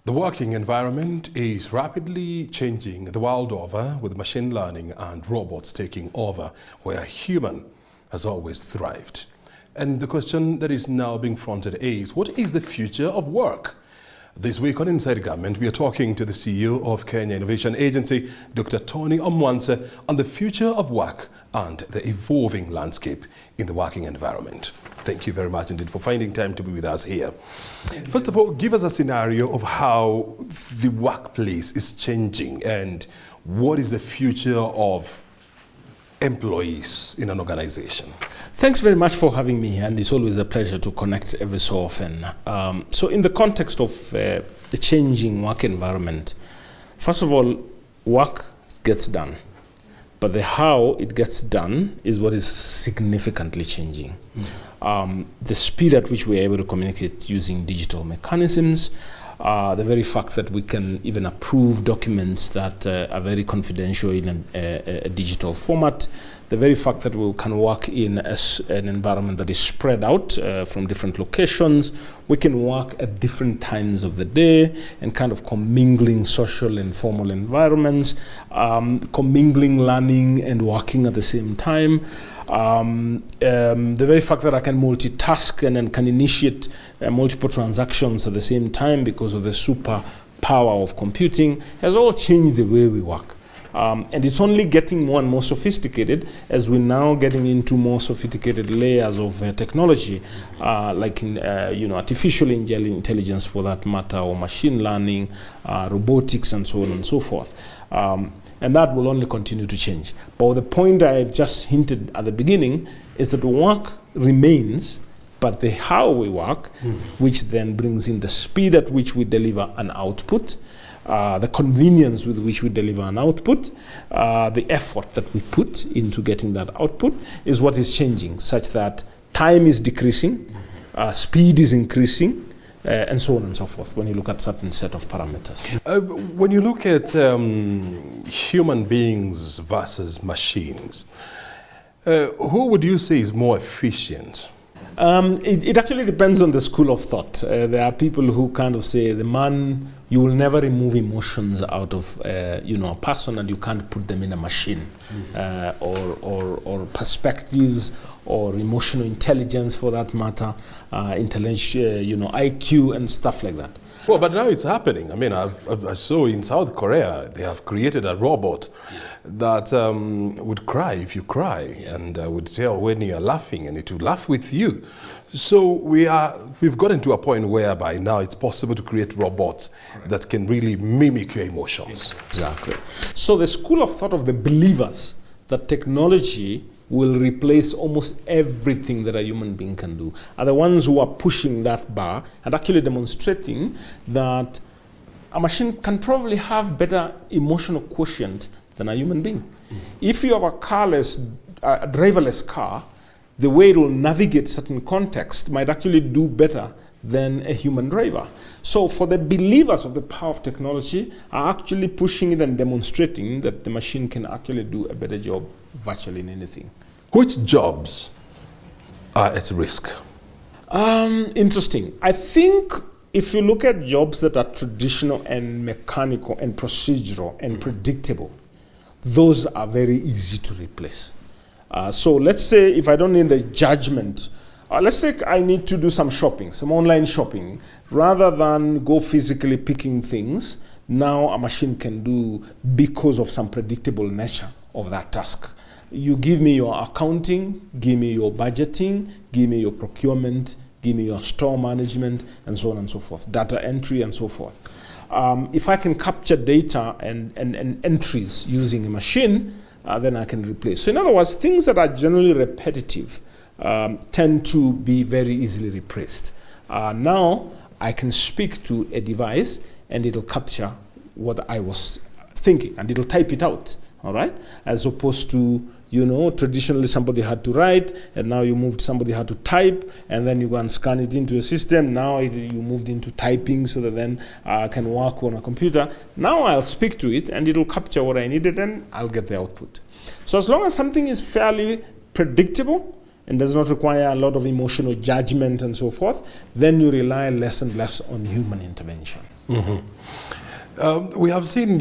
The working environment is rapidly changing the world over, with machine learning and robots taking over where human has always thrived. And the question that is now being fronted is, what is the future of work? This week on Inside Government, we are talking to the CEO of Kenya Innovation Agency, Dr. Tony Omwanse, on the future of work and the evolving landscape in the working environment. Thank you very much indeed for finding time to be with us here. First of all, give us a scenario of how the workplace is changing and what is the future of employees in an organization. Thanks very much for having me, and it's always a pleasure to connect every so often. So in the context of the changing work environment, first of all, work gets done, but the how it gets done is what is significantly changing. The speed at which we're able to communicate using digital mechanisms, the very fact that we can even approve documents that are very confidential in a digital format, the very fact that we can work in an environment that is spread out from different locations, we can work at different times of the day and kind of commingling social and formal environments, commingling learning and working at the same time. The very fact that I can multitask and then can initiate multiple transactions at the same time because of the super power of computing has all changed the way we work. And it's only getting more and more sophisticated as we're now getting into more sophisticated layers of technology, like in, artificial intelligence for that matter, or machine learning, robotics, and so on and so forth. And that will only continue to change. But the point I've just hinted at the beginning is that work remains, but the how we work, which then brings in the speed at which we deliver an output, the convenience with which we deliver an output, the effort that we put into getting that output is what is changing, such that time is decreasing, speed is increasing, and so on and so forth, when you look at certain set of parameters. When you look at human beings versus machines, who would you say is more efficient? It actually depends on the school of thought. There are people who kind of say, you will never remove emotions out of a person, and you can't put them in a machine, or perspectives, or emotional intelligence for that matter, intellectual, IQ and stuff like that. Well, but now it's happening. I mean, I saw in South Korea, they have created a robot that would cry if you cry, and would tell when you're laughing, and it would laugh with you. So we've gotten to a point whereby now it's possible to create robots that can really mimic your emotions. Exactly. So the school of thought of the believers that technology will replace almost everything that a human being can do are the ones who are pushing that bar and actually demonstrating that a machine can probably have better emotional quotient than a human being. If you have a driverless car, the way it will navigate certain context might actually do better than a human driver. So for the believers of the power of technology are actually pushing it and demonstrating that the machine can actually do a better job virtually in anything. Which jobs are at risk? Interesting. I think if you look at jobs that are traditional and mechanical and procedural and predictable, those are very easy to replace. So let's say if I don't need the judgment, let's say I need to do some shopping, some online shopping, rather than go physically picking things, now a machine can do because of some predictable nature of that task. You give me your accounting, give me your budgeting, give me your procurement, give me your store management, and so on and so forth, data entry and so forth. If I can capture data and entries using a machine, then I can replace. So in other words, things that are generally repetitive tend to be very easily replaced. Now I can speak to a device and it'll capture what I was thinking and it'll type it out, all right? As opposed to, traditionally somebody had to write, and now somebody had to type, and then you go and scan it into a system. Now you moved into typing so that then I can work on a computer. Now I'll speak to it and it'll capture what I needed and I'll get the output. So as long as something is fairly predictable and does not require a lot of emotional judgment and so forth, then you rely less and less on human intervention. We have seen,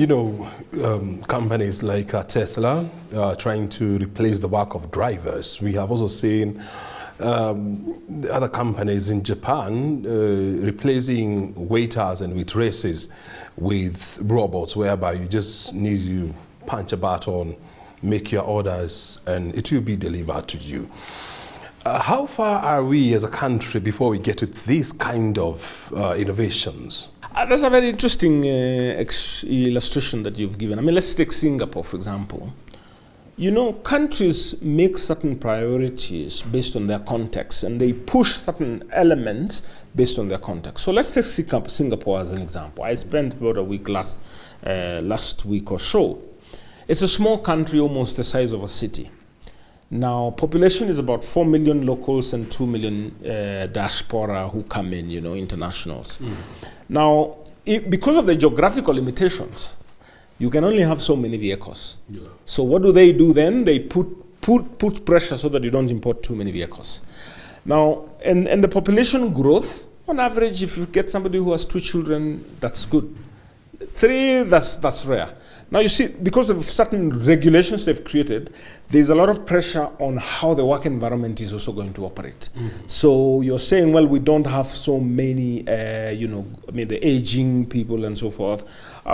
companies like Tesla trying to replace the work of drivers. We have also seen other companies in Japan replacing waiters and waitresses with robots, whereby you just need to punch a button, make your orders, and it will be delivered to you. How far are we as a country before we get to these kind of innovations? That's a very interesting illustration that you've given. I mean, let's take Singapore, for example. Countries make certain priorities based on their context, and they push certain elements based on their context. So let's take Singapore as an example. I spent about a week last week or so. It's a small country, almost the size of a city. Now, population is about 4 million locals and 2 million diaspora who come in, internationals. Now, because of the geographical limitations, you can only have so many vehicles. Yeah. So what do then? They put pressure so that you don't import too many vehicles. Now, and the population growth, on average, if you get somebody who has 2 children, that's good. 3, that's rare. Now you see, because of certain regulations they've created, there's a lot of pressure on how the work environment is also going to operate. So you're saying, well, we don't have so many, the aging people and so forth.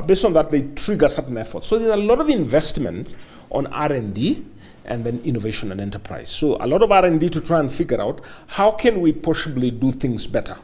Based on that, they trigger certain efforts. So there's a lot of investment on R&D and then innovation and enterprise. So a lot of R&D to try and figure out how can we possibly do things better.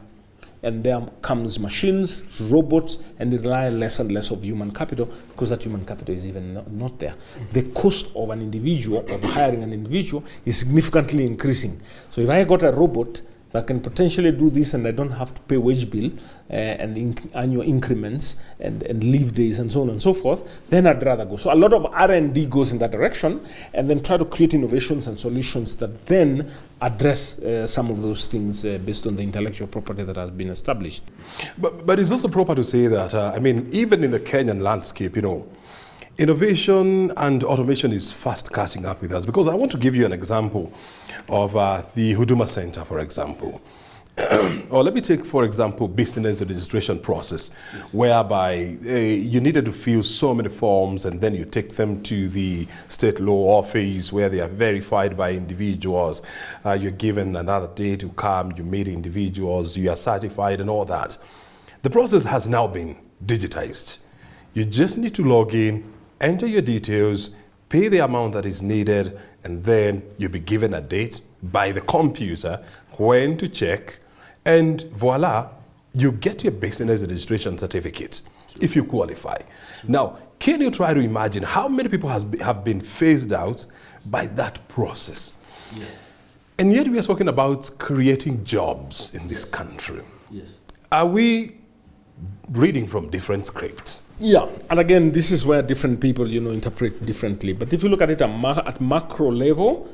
And there comes machines, robots, and they rely less and less of human capital because that human capital is even not there. The cost of an individual, of hiring an individual, is significantly increasing. So if I got a robot that can potentially do this and I don't have to pay wage bill and annual increments and leave days and so on and so forth, then I'd rather go. So a lot of R&D goes in that direction and then try to create innovations and solutions that then address some of those things based on the intellectual property that has been established. But it's also proper to say that, even in the Kenyan landscape, innovation and automation is fast catching up with us, because I want to give you an example of the Huduma Center, for example. Or let me take, for example, business registration process, whereby you needed to fill so many forms and then you take them to the state law office where they are verified by individuals. You're given another day to come, you meet individuals, you are certified and all that. The process has now been digitized. You just need to log in, enter your details, pay the amount that is needed, and then you'll be given a date by the computer when to check, and voila, you get your business registration certificate if you qualify. Now, can you try to imagine how many people have been phased out by that process? Yeah. And yet we are talking about creating jobs in this country. Yes. Are we reading from different scripts? Yeah, and again, this is where different people, interpret differently. But if you look at it at macro level,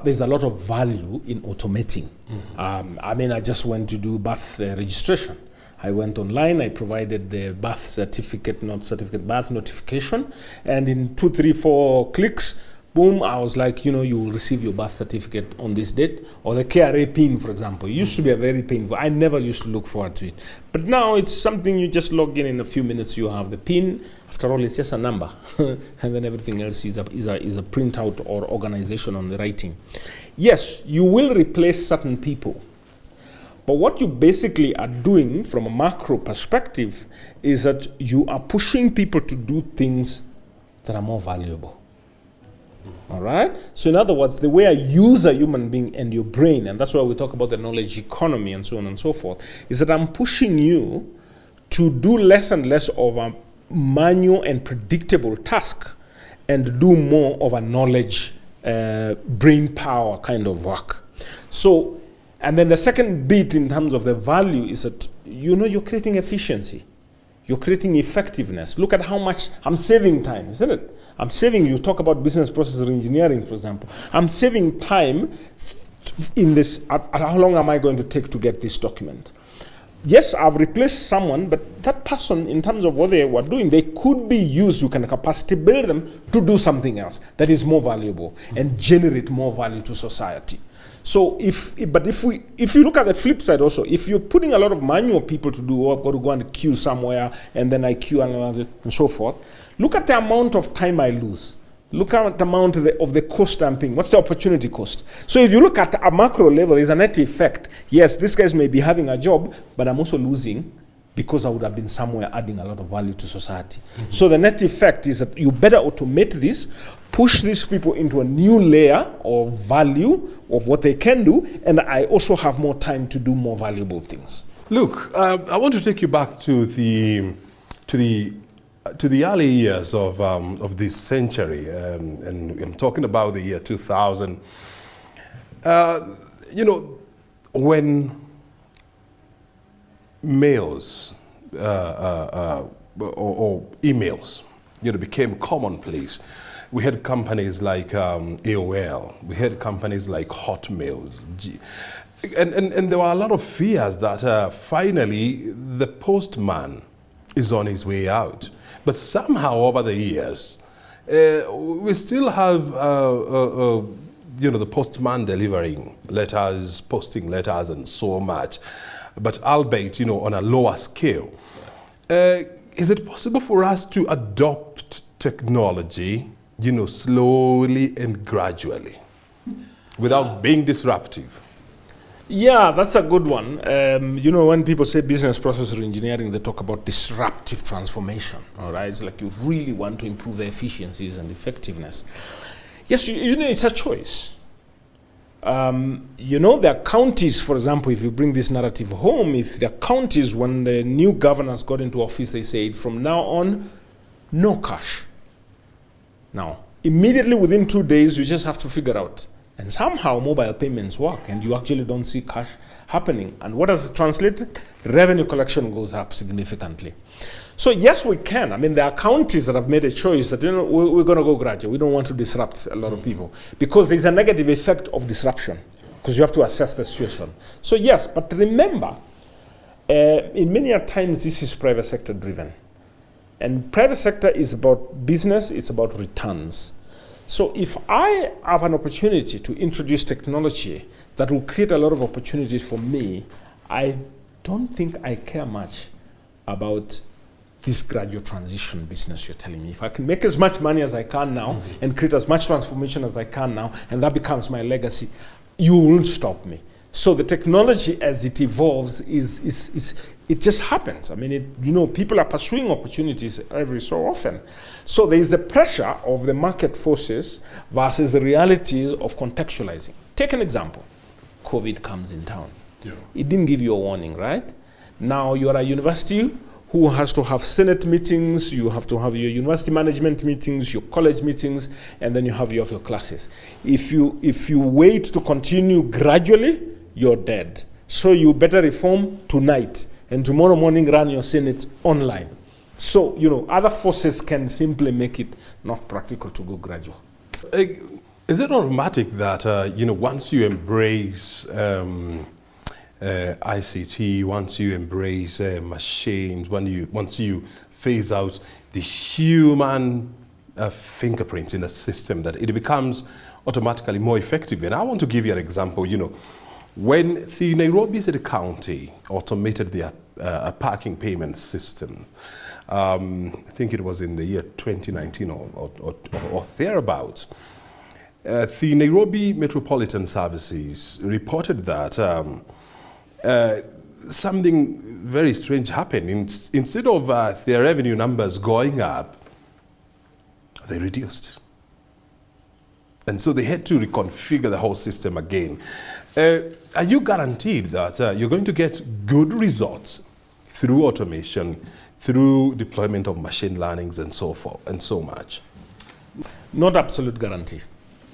there's a lot of value in automating. I just went to do birth registration. I went online, I provided the birth certificate, birth notification, and in 2, 3, 4 clicks, boom, I was like, you will receive your birth certificate on this date, or the KRA PIN, for example. It used to be a very painful. I never used to look forward to it. But now it's something you just log in a few minutes, you have the PIN. After all, it's just a number. And then everything else is a printout or organization on the writing. Yes, you will replace certain people. But what you basically are doing from a macro perspective is that you are pushing people to do things that are more valuable. All right? So in other words, the way I use a human being and your brain, and that's why we talk about the knowledge economy and so on and so forth, is that I'm pushing you to do less and less of a manual and predictable task and do more of a knowledge, brain power kind of work. So, and then the second bit in terms of the value is that, you're creating efficiency. You're creating effectiveness. Look at how much I'm saving time, isn't it? I'm saving, you talk about business process engineering, for example. I'm saving time in this, how long am I going to take to get this document? Yes, I've replaced someone, but that person, in terms of what they were doing, they could be used, you can capacity build them to do something else that is more valuable and generate more value to society. So if you look at the flip side also, if you're putting a lot of manual people to do, I've got to go and queue somewhere, and then I queue and so forth, look at the amount of time I lose. Look at the amount of the cost I'm paying. What's the opportunity cost? So if you look at a macro level, there's a net effect. Yes, these guys may be having a job, but I'm also losing because I would have been somewhere adding a lot of value to society. Mm-hmm. So the net effect is that you better automate this, push these people into a new layer of value of what they can do, and I also have more time to do more valuable things. Look, I want to take you back to the early years of this century, and I'm talking about the year 2000. When mails or emails, became commonplace. We had companies like AOL. We had companies like Hotmail. And there were a lot of fears that finally the postman is on his way out. But somehow over the years, we still have the postman delivering letters, posting letters and so much, but albeit, on a lower scale. Is it possible for us to adopt technology, slowly and gradually without being disruptive? Yeah, that's a good one. When people say business process reengineering, they talk about disruptive transformation, all right? It's like you really want to improve the efficiencies and effectiveness. Yes, it's a choice. There are counties, for example, if you bring this narrative home, if there are counties, when the new governors got into office, they said, from now on, no cash. Now, immediately within 2 days, you just have to figure out. And somehow mobile payments work, and you actually don't see cash happening. And what does it translate? Revenue collection goes up significantly. So yes, we can. I mean, there are counties that have made a choice that, we're going to go gradual. We don't want to disrupt a lot of people, because there's a negative effect of disruption, because you have to assess the situation. So yes, but remember, in many times this is private sector driven. And private sector is about business, it's about returns. So if I have an opportunity to introduce technology that will create a lot of opportunities for me, I don't think I care much about this gradual transition business you're telling me. If I can make as much money as I can now and create as much transformation as I can now, and that becomes my legacy, you won't stop me. So the technology as it evolves it just happens. I mean, people are pursuing opportunities every so often. So there is the pressure of the market forces versus the realities of contextualizing. Take an example. COVID comes in town. Yeah. It didn't give you a warning, right? Now you're a university who has to have Senate meetings, you have to have your university management meetings, your college meetings, and then you have your classes. If you wait to continue gradually, you're dead. So you better reform tonight, and tomorrow morning run your Senate online. So, other forces can simply make it not practical to go gradual. Is it automatic that, once you embrace ICT, once you embrace machines, once you phase out the human fingerprints in the system, that it becomes automatically more effective? And I want to give you an example. When the Nairobi City County automated their parking payment system, I think it was in the year 2019 or thereabouts, the Nairobi Metropolitan Services reported that something very strange happened. Instead of their revenue numbers going up, they reduced. And so they had to reconfigure the whole system again. Are you guaranteed that you're going to get good results through automation, through deployment of machine learnings and so forth and so much? Not absolute guarantee.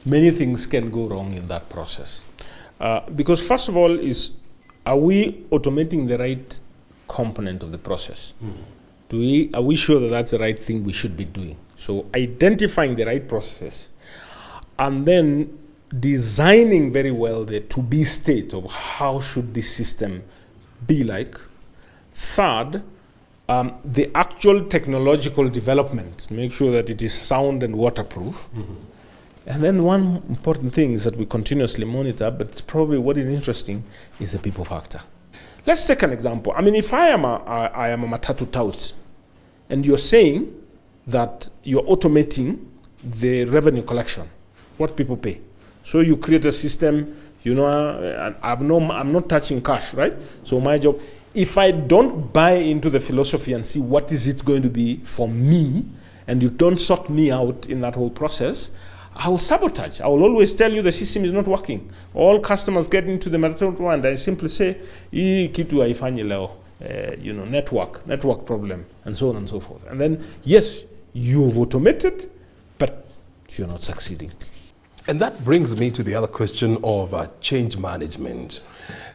Many things can go wrong in that process. Because first of all are we automating the right component of the process? Are we sure that that's the right thing we should be doing? So identifying the right process, and then designing very well the to-be state of how should this system be like. Third, the actual technological development, make sure that it is sound and waterproof. And then one important thing is that we continuously monitor, but probably what is interesting is the people factor. Let's take an example. I mean, if I am a matatu tout, and you're saying that you're automating the revenue collection, what people pay. So you create a system, you know, I'm not touching cash, right? So my job, if I don't buy into the philosophy and see what is it going to be for me, and you don't sort me out in that whole process, I will sabotage. I will always tell you the system is not working. All customers get into the matatu and I simply say, hii kitu haifanyi leo. Network problem, and so on and so forth. And then, yes, you've automated, but you're not succeeding. And that brings me to the other question of change management.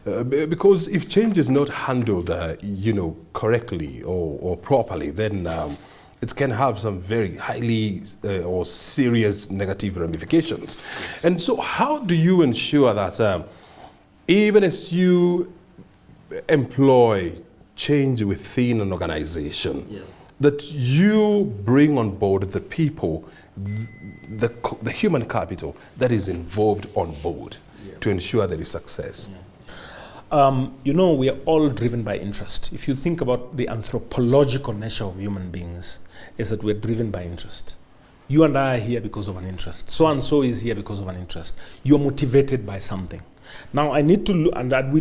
Because if change is not handled, correctly or properly, then it can have some very highly or serious negative ramifications. And so how do you ensure that even as you employ change within an organization, that you bring on board the people, the human capital that is involved on board to ensure there is success? We are all driven by interest. If you think about the anthropological nature of human beings, is that we're driven by interest. You and I are here because of an interest. So and so is here because of an interest. You're motivated by something. Now, I need to look, and that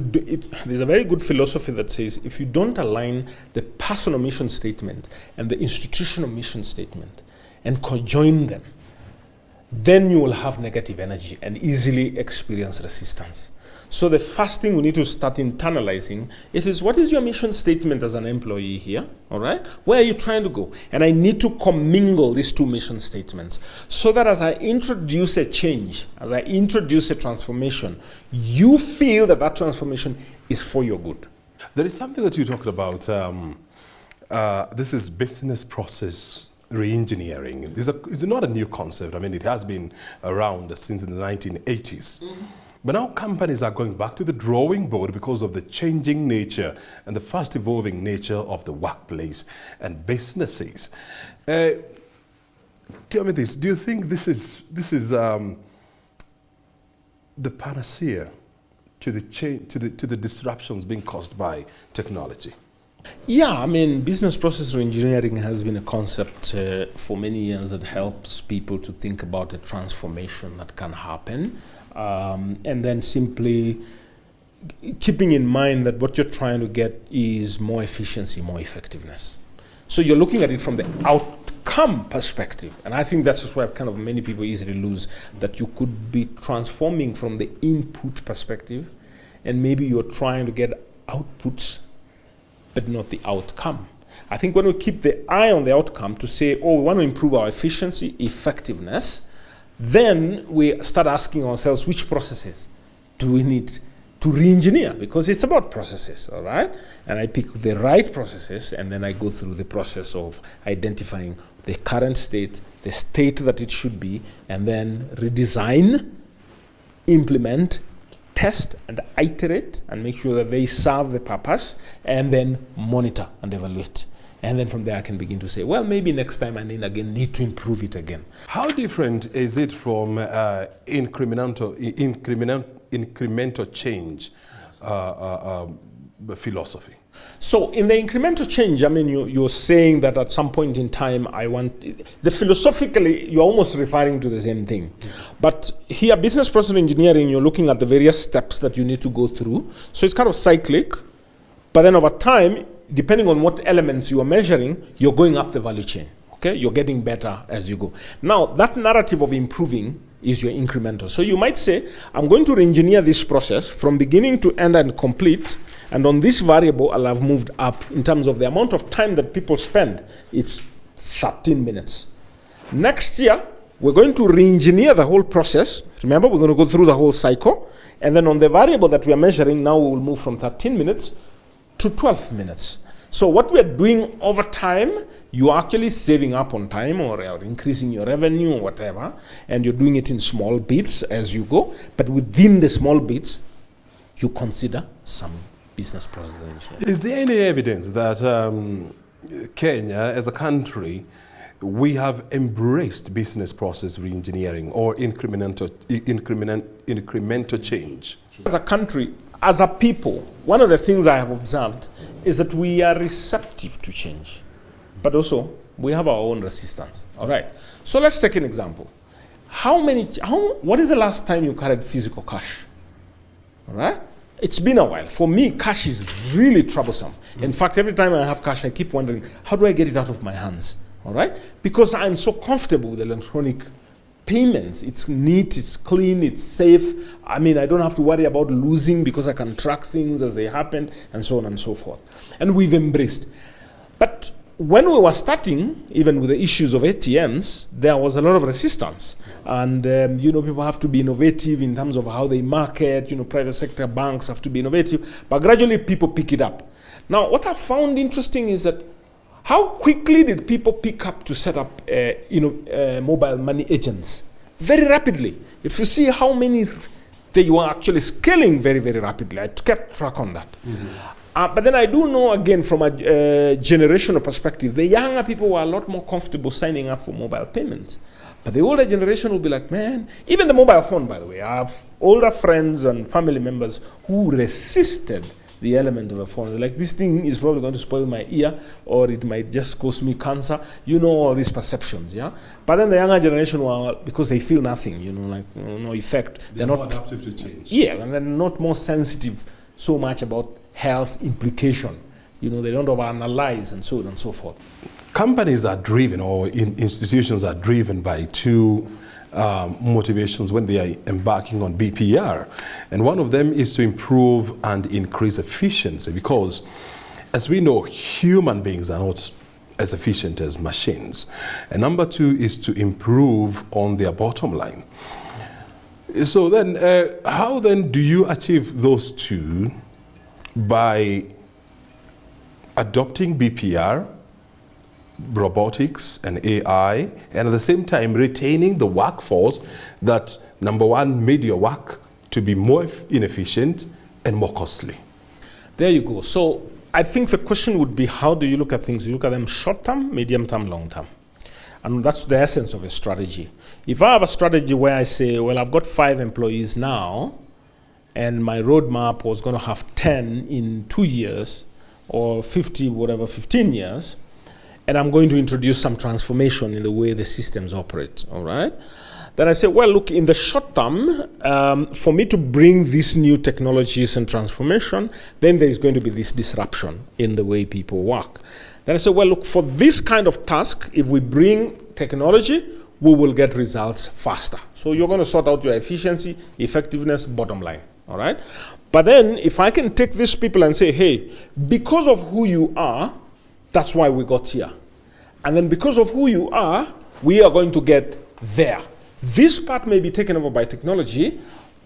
there's a very good philosophy that says if you don't align the personal mission statement and the institutional mission statement and conjoin them, then you will have negative energy and easily experience resistance. So the first thing we need to start internalizing is what is your mission statement as an employee here, all right? Where are you trying to go? And I need to commingle these two mission statements so that as I introduce a change, as I introduce a transformation, you feel that that transformation is for your good. There is something that you talked about. This is business process re-engineering. It's not a new concept. I mean, it has been around since the 1980s. Mm-hmm. But now companies are going back to the drawing board because of the changing nature and the fast evolving nature of the workplace and businesses. Tell me this, do you think this is the panacea to the disruptions being caused by technology? Yeah, I mean, business process reengineering has been a concept for many years that helps people to think about a transformation that can happen. And then simply keeping in mind that what you're trying to get is more efficiency, more effectiveness. So you're looking at it from the outcome perspective. And I think that's just where kind of many people easily lose, that you could be transforming from the input perspective, and maybe you're trying to get outputs, but not the outcome. I think when we keep the eye on the outcome to say, we want to improve our efficiency, effectiveness, then we start asking ourselves, which processes do we need to re-engineer? Because it's about processes, all right? And I pick the right processes, and then I go through the process of identifying the current state, the state that it should be, and then redesign, implement, test, and iterate, and make sure that they serve the purpose, and then monitor and evaluate. And then from there I can begin to say, well, maybe next time I need to improve it again. How different is it from incremental change philosophy? So in the incremental change, I mean, you're saying that at some point in time, philosophically, you're almost referring to the same thing. But here, business process engineering, you're looking at the various steps that you need to go through. So it's kind of cyclic, but then over time, depending on what elements you are measuring, you're going up the value chain, okay? You're getting better as you go. Now, that narrative of improving is your incremental. So you might say, I'm going to re-engineer this process from beginning to end and complete, and on this variable, I'll have moved up in terms of the amount of time that people spend. It's 13 minutes. Next year, we're going to re-engineer the whole process. Remember, we're going to go through the whole cycle, and then on the variable that we are measuring, now we will move from 13 minutes to 12 minutes. So what we're doing over time, you're actually saving up on time or increasing your revenue or whatever, and you're doing it in small bits as you go, but within the small bits, you consider some business process. Is there any evidence that Kenya as a country we have embraced business process reengineering or incremental change. As a country, as a people, one of the things I have observed is that we are receptive to change, but also we have our own resistance. All right. So let's take an example. What is the last time you carried physical cash? All right. It's been a while. For me, cash is really troublesome. In fact, every time I have cash, I keep wondering, how do I get it out of my hands? All right. Because I'm so comfortable with electronic payments. It's neat, it's clean, it's safe. I mean, I don't have to worry about losing because I can track things as they happen and so on and so forth. And we've embraced. But when we were starting, even with the issues of ATMs, there was a lot of resistance. And, people have to be innovative in terms of how they market, private sector banks have to be innovative. But gradually people pick it up. Now, what I found interesting is that how quickly did people pick up to set up, mobile money agents? Very rapidly. If you see how many they were actually scaling very, very rapidly, I kept track on that. But then I do know, again, from a generational perspective, the younger people were a lot more comfortable signing up for mobile payments. But the older generation will be like, man, even the mobile phone, by the way. I have older friends and family members who resisted the element of a phone. They're like, this thing is probably going to spoil my ear, or it might just cause me cancer. All these perceptions, yeah? But then the younger generation, because they feel nothing, no effect. They're not adaptive to change. Yeah, and they're not more sensitive so much about health implication. They don't overanalyze and so on and so forth. Companies are driven, or institutions are driven by two motivations when they are embarking on BPR. And one of them is to improve and increase efficiency, because as we know, human beings are not as efficient as machines. And number two is to improve on their bottom line. So then, how then do you achieve those two? By adopting BPR, robotics and AI, and at the same time retaining the workforce that, number one, made your work to be more inefficient and more costly. There you go. So I think the question would be, how do you look at things? You look at them short-term, medium-term, long-term. And that's the essence of a strategy. If I have a strategy where I say, well, I've got 5 employees now, and my roadmap was going to have 10 in 2 years, or 50, whatever, 15 years, and I'm going to introduce some transformation in the way the systems operate, all right? Then I say, well, look, in the short term, for me to bring these new technologies and transformation, then there is going to be this disruption in the way people work. Then I say, well, look, for this kind of task, if we bring technology, we will get results faster. So you're going to sort out your efficiency, effectiveness, bottom line. All right. But then if I can take these people and say, hey, because of who you are, that's why we got here. And then because of who you are, we are going to get there. This part may be taken over by technology,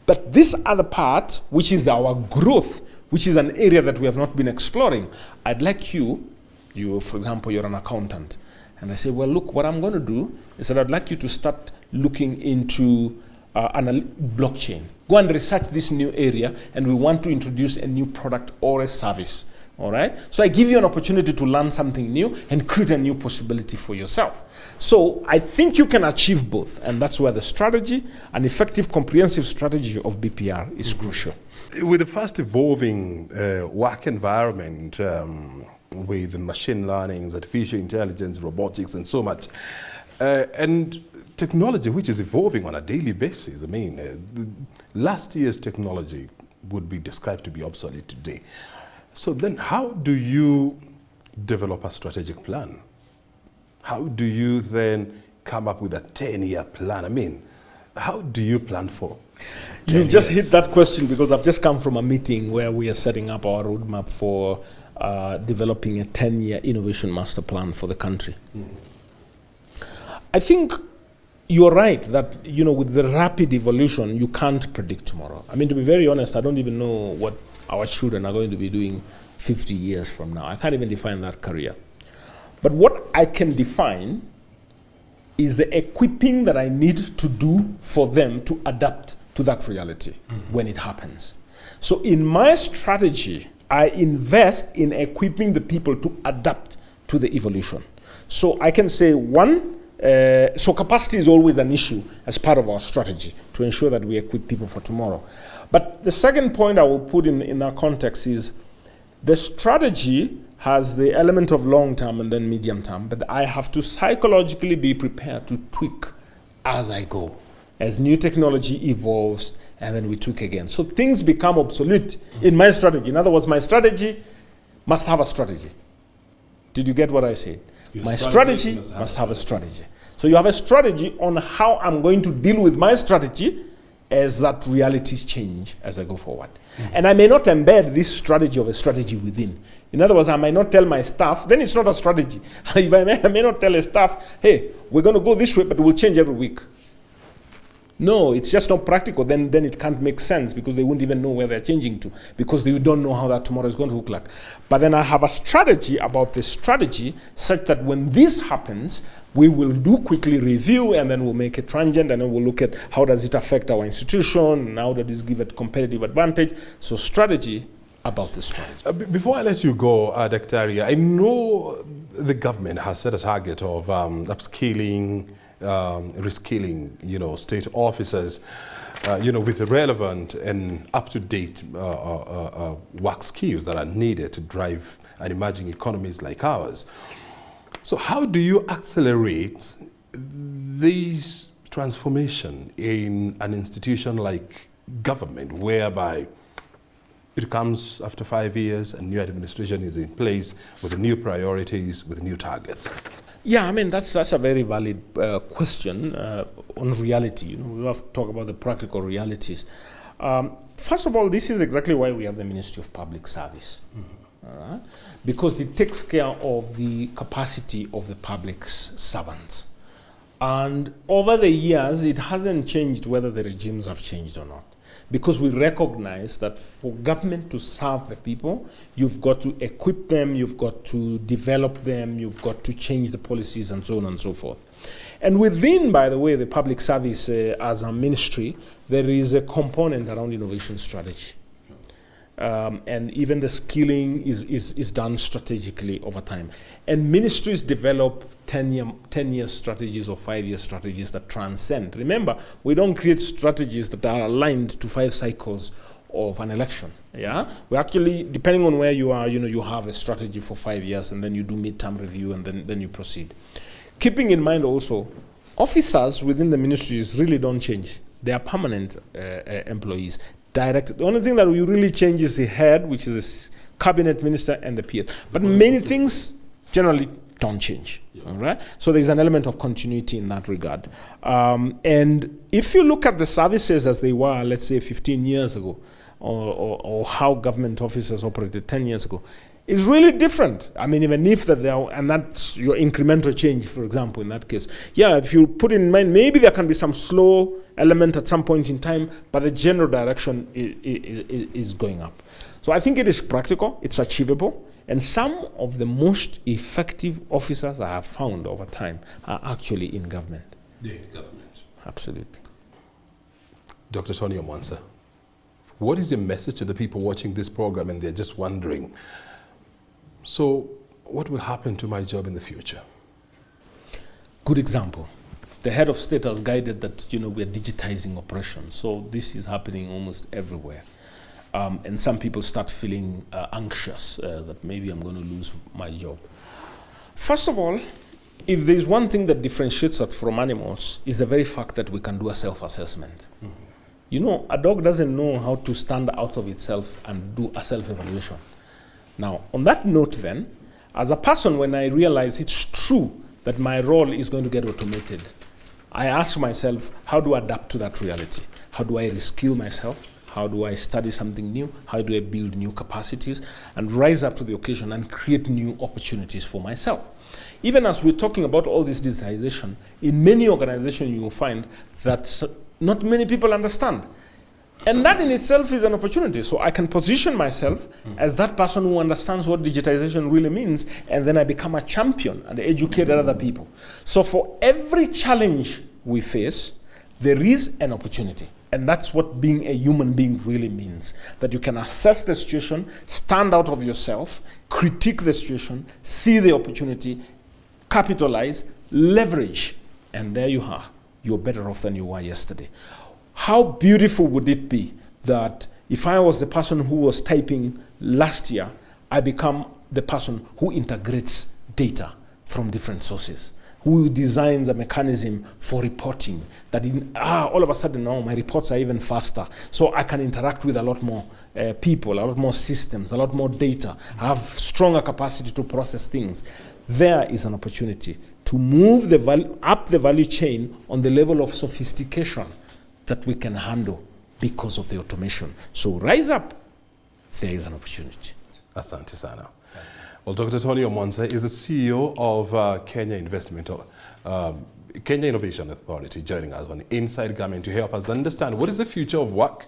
but this other part, which is our growth, which is an area that we have not been exploring, I'd like you, for example, you're an accountant. And I say, well, look, what I'm going to do is that I'd like you to start looking into blockchain. Go and research this new area, and we want to introduce a new product or a service. All right? So I give you an opportunity to learn something new and create a new possibility for yourself. So I think you can achieve both, and that's where the strategy, an effective, comprehensive strategy of BPR is crucial. With the fast evolving work environment, with machine learning, artificial intelligence, robotics, and so much, and technology which is evolving on a daily basis. I mean, last year's technology would be described to be obsolete today. So then how do you develop a strategic plan? How do you then come up with a 10-year plan? I mean, how do you plan for 10 You've just years? hit that question, because I've just come from a meeting where we are setting up our roadmap for developing a 10-year innovation master plan for the country. I think you're right that, with the rapid evolution, you can't predict tomorrow. I mean, to be very honest, I don't even know what our children are going to be doing 50 years from now. I can't even define that career. But what I can define is the equipping that I need to do for them to adapt to that reality when it happens. So in my strategy, I invest in equipping the people to adapt to the evolution. So I can say so capacity is always an issue as part of our strategy to ensure that we equip people for tomorrow. But the second point I will put in our context is the strategy has the element of long term and then medium term, but I have to psychologically be prepared to tweak as I go, as new technology evolves, and then we tweak again. So things become obsolete in my strategy. In other words, my strategy must have a strategy. Did you get what I said? My strategy must have a strategy. So you have a strategy on how I'm going to deal with my strategy as that realities change as I go forward. And I may not embed this strategy of a strategy within. In other words, I might not tell my staff, then it's not a strategy. I may not tell a staff, hey, we're going to go this way, but we'll change every week. No, it's just not practical. Then it can't make sense because they won't even know where they're changing to because they don't know how that tomorrow is going to look like. But then I have a strategy about the strategy such that when this happens, we will do quickly review and then we'll make it transient and then we'll look at how does it affect our institution and how does this give it competitive advantage. So strategy about the strategy. Before I let you go, Dr. Aria, I know the government has set a target of upskilling, reskilling, state officers, with the relevant and up-to-date work skills that are needed to drive an emerging economies like ours. So how do you accelerate this transformation in an institution like government, whereby it comes after 5 years and new administration is in place with new priorities, with new targets? Yeah, I mean, that's a very valid question on reality. We have to talk about the practical realities. First of all, this is exactly why we have the Ministry of Public Service. All right? Because it takes care of the capacity of the public's servants. And over the years, it hasn't changed whether the regimes have changed or not. Because we recognize that for government to serve the people, you've got to equip them, you've got to develop them, you've got to change the policies and so on and so forth. And within, by the way, the public service as a ministry, there is a component around innovation strategy. And even the skilling is done strategically over time. And ministries develop 10-year strategies or 5-year strategies that transcend. Remember, we don't create strategies that are aligned to 5 cycles of an election. Yeah, we actually, depending on where you are, you have a strategy for 5 years, and then you do midterm review, and then you proceed. Keeping in mind also, officers within the ministries really don't change. They are permanent employees. The only thing that will really change is the head, which is the cabinet minister and the PS. But many things generally don't change. Yeah. All right? So there's an element of continuity in that regard. And if you look at the services as they were, let's say 15 years ago, or how government officers operated 10 years ago, it's really different. I mean, even if that there are, and that's your incremental change, for example, in that case. Yeah, if you put in mind, maybe there can be some slow element at some point in time, but the general direction is going up. So I think it is practical, it's achievable, and some of the most effective officers I have found over time are actually in government. Yeah, in government. Absolutely. Dr. Tony Omwansa, what is your message to the people watching this program and they're just wondering, so what will happen to my job in the future? Good example. The head of state has guided that, we're digitizing operations. So this is happening almost everywhere. And some people start feeling anxious that maybe I'm going to lose my job. First of all, if there's one thing that differentiates us from animals, is the very fact that we can do a self-assessment. Mm-hmm. A dog doesn't know how to stand out of itself and do a self-evaluation. Now, on that note then, as a person, when I realize it's true that my role is going to get automated, I ask myself, how do I adapt to that reality? How do I reskill myself? How do I study something new? How do I build new capacities and rise up to the occasion and create new opportunities for myself? Even as we're talking about all this digitization, in many organizations you will find that not many people understand. And that in itself is an opportunity. So I can position myself as that person who understands what digitization really means, and then I become a champion and educate other people. So for every challenge we face, there is an opportunity. And that's what being a human being really means. That you can assess the situation, stand out of yourself, critique the situation, see the opportunity, capitalize, leverage, and there you are. You're better off than you were yesterday. How beautiful would it be that if I was the person who was typing last year, I become the person who integrates data from different sources, who designs a mechanism for reporting, that all of a sudden now my reports are even faster, so I can interact with a lot more people, a lot more systems, a lot more data. I have stronger capacity to process things. There is an opportunity to move up the value chain on the level of sophistication that we can handle because of the automation. So rise up, there is an opportunity. Asante sana. Well, Dr. Tony Omonse is the CEO of Kenya Innovation Authority, joining us on Inside Government to help us understand what is the future of work,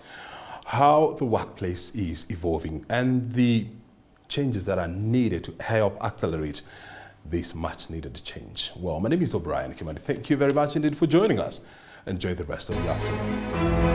how the workplace is evolving, and the changes that are needed to help accelerate this much needed change. Well, my name is O'Brien Kimani. Thank you very much indeed for joining us. Enjoy the rest of the afternoon.